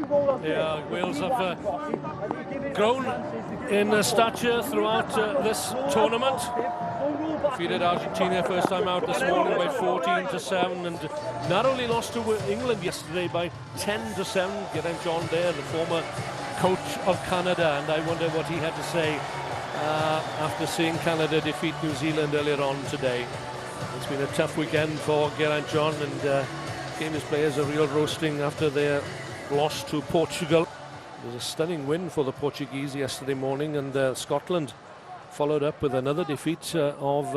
Yeah, Wales have grown in stature throughout this tournament. Defeated Argentina first time out this morning by 14-7, and narrowly lost to England yesterday by 10-7. Geraint John there, the former coach of Canada, and I wonder what he had to say after seeing Canada defeat New Zealand earlier on today. It's been a tough weekend for Geraint John, and gave his players a real roasting after their loss to Portugal. It was a stunning win for the Portuguese yesterday morning, and Scotland followed up with another defeat of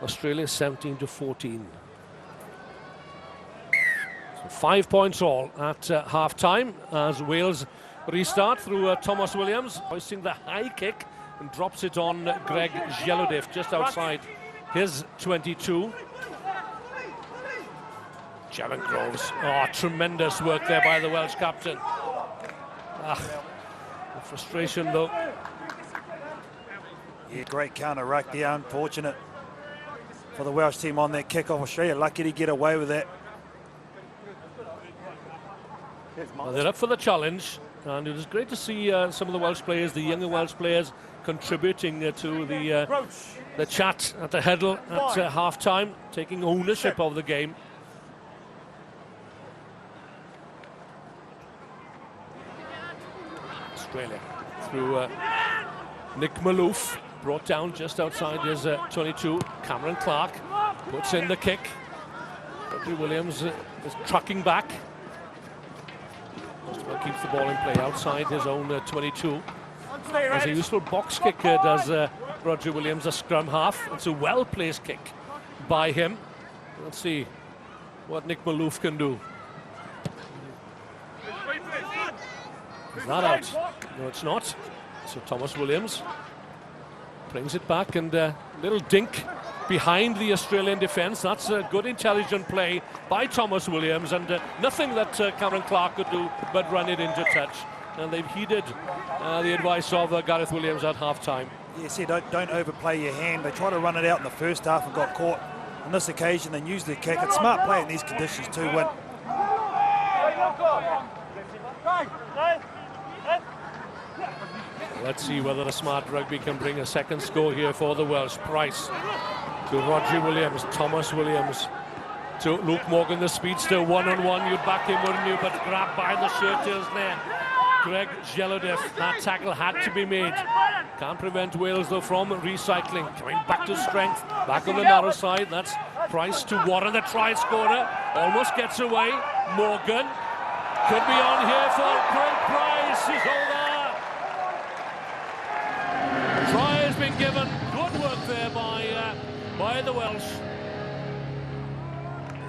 Australia 17-14. So 5 points all at half-time as Wales restart through Thomas Williams, hoisting the high kick and drops it on Greg Jelodif just outside his 22. Javon Groves, tremendous work there by the Welsh captain. The frustration though. Yeah, great counter rugby, unfortunate for the Welsh team on that kick off. Australia lucky to get away with that. Well, they're up for the challenge, and it was great to see some of the Welsh players, the younger Welsh players, contributing to the chat at the huddle at half-time, taking ownership of the game. Australia through Nick Malouf, brought down just outside his 22. Cameron Clark puts in the kick. Rugby Williams is trucking back. Keeps the ball in play outside his own 22. There's a useful box kick, does Roger Williams, a scrum half. It's a well-placed kick by him. Let's see what Nick Malouf can do. Is that out? No, it's not. So Thomas Williams brings it back, and a little dink behind the Australian defence. That's a good intelligent play by Thomas Williams, and nothing that Cameron Clark could do but run it into touch. And they've heeded the advice of Gareth Williams at half-time. Yes, yeah, don't overplay your hand. They tried to run it out in the first half and got caught. On this occasion, they used their kick. It's smart play in these conditions too, Win. Let's see whether a smart rugby can bring a second score here for the Welsh. Price to Roger Williams, Thomas Williams to Luke Morgan, the speedster, one-on-one. You'd back him, wouldn't you? But grabbed by the shirters there. Greg Jelodif, that tackle had to be made. Can't prevent Wales though from recycling. Coming back to strength, back on the narrow side. That's Price to Warren, the try scorer. Almost gets away. Morgan could be on here for Greg Price. He's over. Try has been given. Good work there by the Welsh.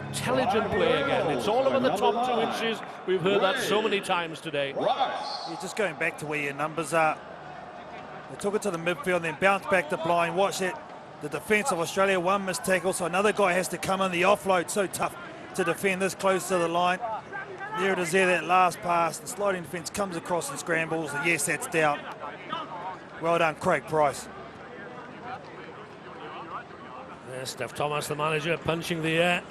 Intelligent play again. It's all over the top 2 inches. We've heard that so many times today. You're just going back to where your numbers are. They took it to the midfield, then bounced back to blind. Watch it. The defence of Australia, one missed tackle, so another guy has to come in. The offload, so tough to defend this close to the line. There it is there, that last pass. The sliding defence comes across and scrambles, and yes, that's down. Well done, Craig Price. There's Steph Thomas, the manager, punching the air.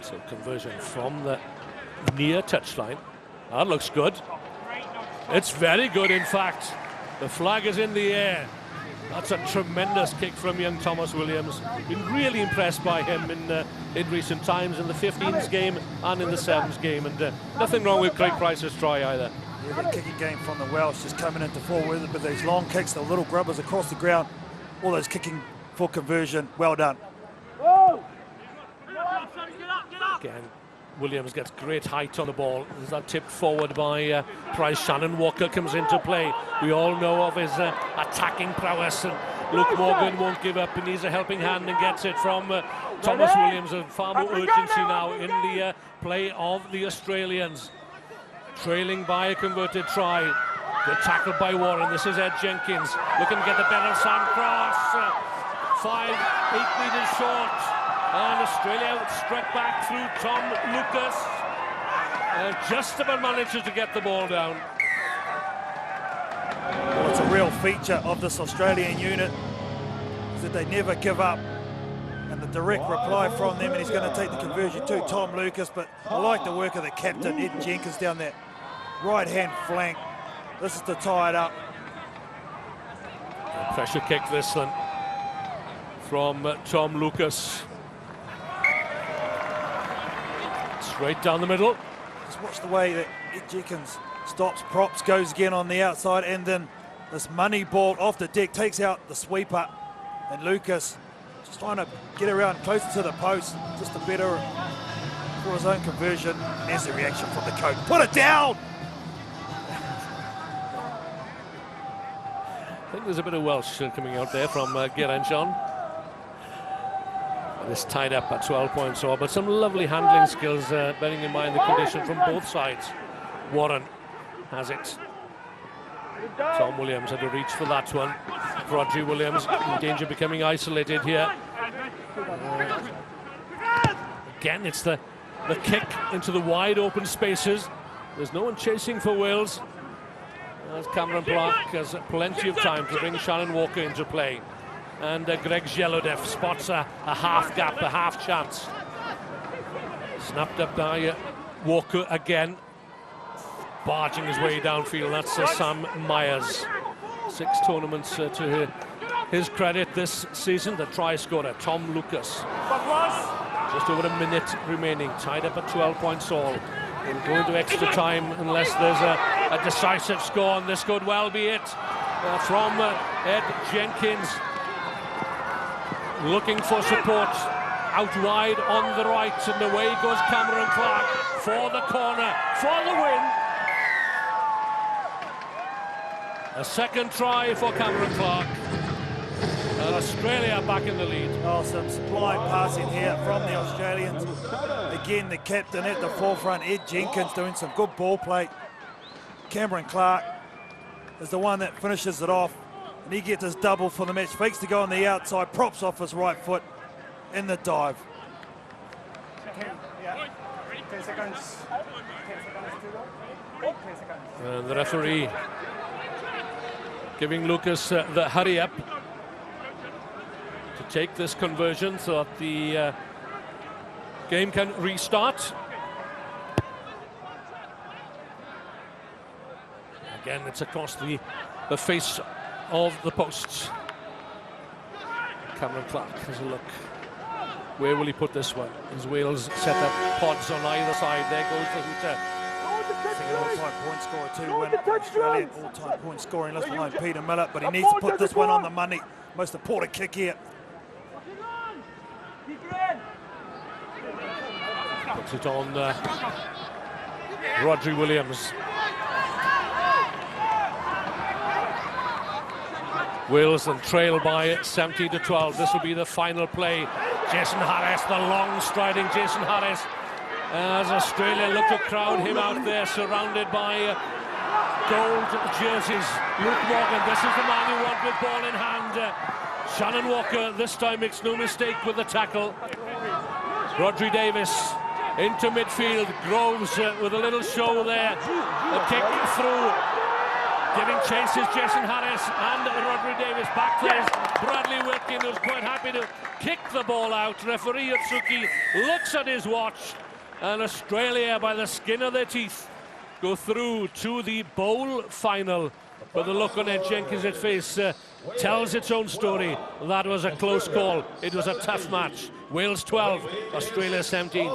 So conversion from the near touchline. That looks good. It's very good, in fact. The flag is in the air. That's a tremendous kick from young Thomas Williams. Been really impressed by him in recent times, in the 15s game and in the 7s game. And nothing wrong with Craig Price's try either. Yeah, that kicking game from the Welsh just coming into forward with those long kicks, the little grubbers across the ground. All those kicking for conversion. Well done. Again, Williams gets great height on the ball. Is that tipped forward by Price? Shannon Walker comes into play. We all know of his attacking prowess, and Luke Morgan won't give up, and he's a helping hand and gets it from Thomas Williams. And far more urgency now in the play of the Australians. Trailing by a converted try. Good tackle by Warren. This is Ed Jenkins looking to get the better of Sam Cross. 8 metres short. And Australia struck back through Tom Lucas. Just about manages to get the ball down. Well, it's a real feature of this Australian unit is that they never give up. And the direct reply from them, and he's going to take the conversion too, Tom Lucas. But I like the work of the captain, Ed Jenkins, down that right-hand flank. This is to tie it up. Pressure kick this one from Tom Lucas. Straight down the middle. Just watch the way that Ed Jenkins stops, props, goes again on the outside, and then this money ball off the deck takes out the sweeper. And Lucas just trying to get around closer to the post, just a better for his own conversion. And there's the reaction from the coach. Put it down! I think there's a bit of Welsh coming out there from Geraintjon. This tied up at 12 points off, but some lovely handling skills, bearing in mind the condition from both sides. Warren has it. Tom Williams had to reach for that one. Rodri Williams in danger of becoming isolated here. Again, it's the kick into the wide open spaces. There's no one chasing for Wales, as Cameron Clark has plenty of time to bring Shannon Walker into play. And Greg Zielodev spots a half gap, a half chance. Snapped up by Walker again. Barging his way downfield, that's Sam Myers. 6 tournaments to his credit this season. The try scorer, Tom Lucas. Just over a minute remaining, tied up at 12 points all. We'll go into extra time unless there's a decisive score, and this could well be it. From Ed Jenkins. Looking for support out wide on the right, and away goes Cameron Clark for the corner, for the win. A second try for Cameron Clark. And Australia back in the lead. Oh, some sublime passing here from the Australians. Again, the captain at the forefront, Ed Jenkins, doing some good ball play. Cameron Clark is the one that finishes it off, and he gets his double for the match. Fakes to go on the outside, props off his right foot in the dive. 10 seconds. And the referee giving Lucas the hurry up to take this conversion so that the game can restart. Again, it's across the face of the posts. Cameron Clark has a look. Where will he put this one? As Wales set up pods on either side. There goes the hooter. All-time point scorer too, win Australian all-time point scoring list behind Peter Miller, but he needs to put this one on the money. Most important kick here. Puts it on Rodri Williams. Wales and trail by 17-12. This will be the final play. Jason Harris, the long striding Jason Harris, as Australia look to crowd him out there, surrounded by gold jerseys. Luke Morgan, this is the man who won with ball in hand. Shannon Walker this time makes no mistake with the tackle. Rodri Davis into midfield. Groves with a little show there. A kick through. Giving chases Jason Harris and Rodri Davis. Back plays Bradley Wilkin, who's quite happy to kick the ball out. Referee Atsuki looks at his watch, and Australia, by the skin of their teeth, go through to the bowl final. But the look on Ed Jenkins' face tells its own story. That was a close call. It was a tough match. Wales 12, Australia 17.